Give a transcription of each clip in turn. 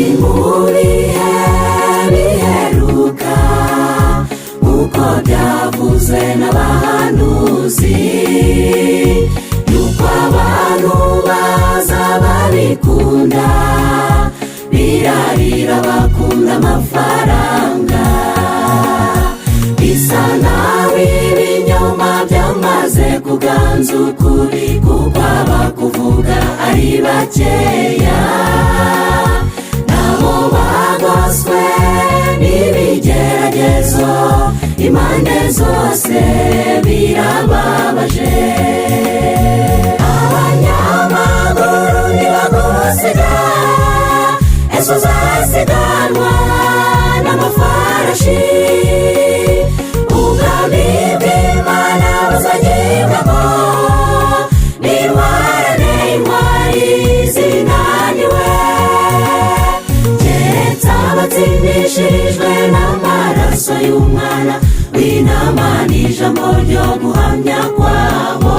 bihe biheruka nk'uko byavuzwe n'abahanuzi, yuko abantu bazaba bikunda, birarira bakunda amafaranga. Bisa naho ibinyoma byamaze kuganza ukuri, kuko abakuvuga ari bakeya, nabo bagoswe n'ibigeragezo impande zose birababaje. Abanyamaguru ntibagusiga, ese uzasiganwa n'amafarashi, ubwami bw'Imana buzagibwamo n'intwarane, intwari zinaniwe, keretse abatsindishirijwe n'amaraso y'umwana w'intama n'ijambo ryo guhamya kwabo.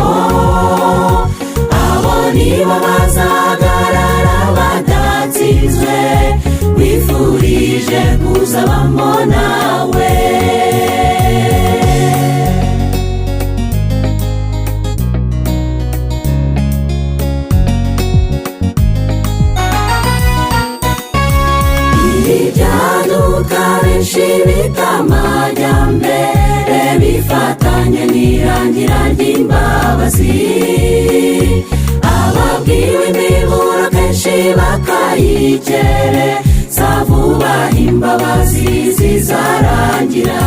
Abo nibo bazahagarara badatsinzwe, wifurije kuzabamo nawe. Ibyaduka benshi bita amajyambere, bifatanye n'irangira ry'imbabazi, ababwiwe imiburo kenshi bakayikereza, vuba imbabazi zizarangira.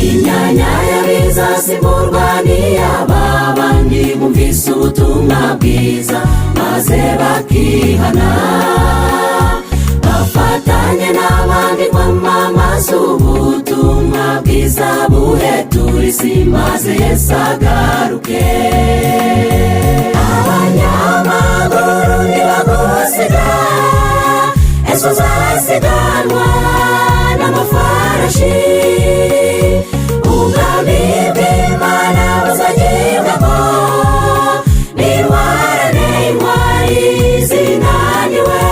Imyanya y'abizasimburwa n'iy'aba bandi bumvise ubutumwa bwiza maze bakihana, bafatanye n'abandi kwamamaza ubutumwa bwiza buhetura isi maze Yesu agaruke. Abanyamaguru ntibagusiga, ese uzasiganwa n'amafarashi, ubwami bw'Imana buzagibwamo n'intwarane, intwari zinaniwe,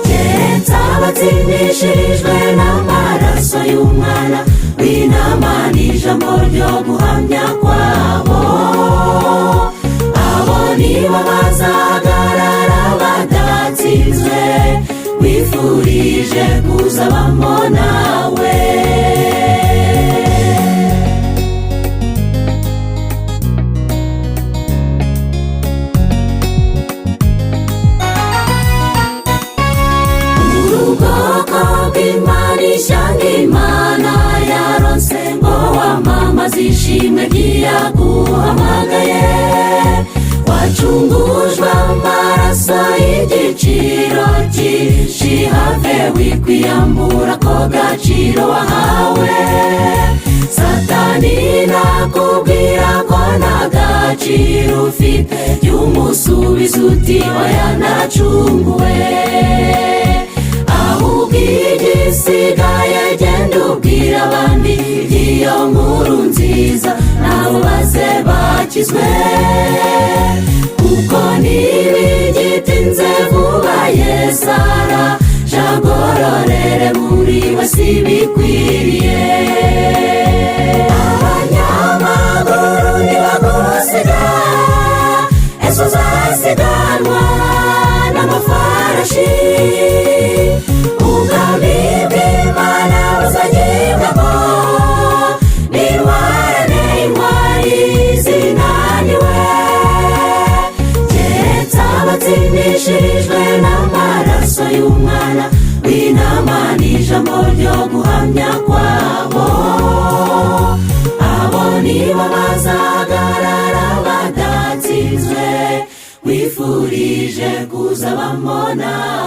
keretse abatsindishirijwe n'amaraso y'umwana w'intama n'ijambo ryo guhamya kwabo. Abo nibo bazahagarara badatsinzwe, wifurije kuzabamo nawe. Ubwoko bw'Imana, ishyanga Imana yaronse ngo wamamaze ishimwe ry'iyaguhamagaye, wacungujwe amaraso y'igiciro cyinshi, have wikwiyambura ko gaciro wahawe. Satani nakubwira ko nta gaciro ufite, jy'umusubiza uti oya naracunguwe. Ahubwo igisigaye genda ubwira abandi iby'iyo nkuru nziza, nabo baze bakizwe, kuko ntibigitinze vuba Yesu araje agororere buri wese ibikwiriye. Abanyamaguru ntibagusiga, ese uzasiganwa n'amafarashi, ubwami bw'Imana buzagibwamo n'intwarane, intwari zinaniwe, keretse abatsindishirijwe n'amaraso y'umwana w'intama n'ijambo ryo guhamya kwabo. Abo nibo bazahagarara badatsinzwe, wifurije kuzabamo nawe.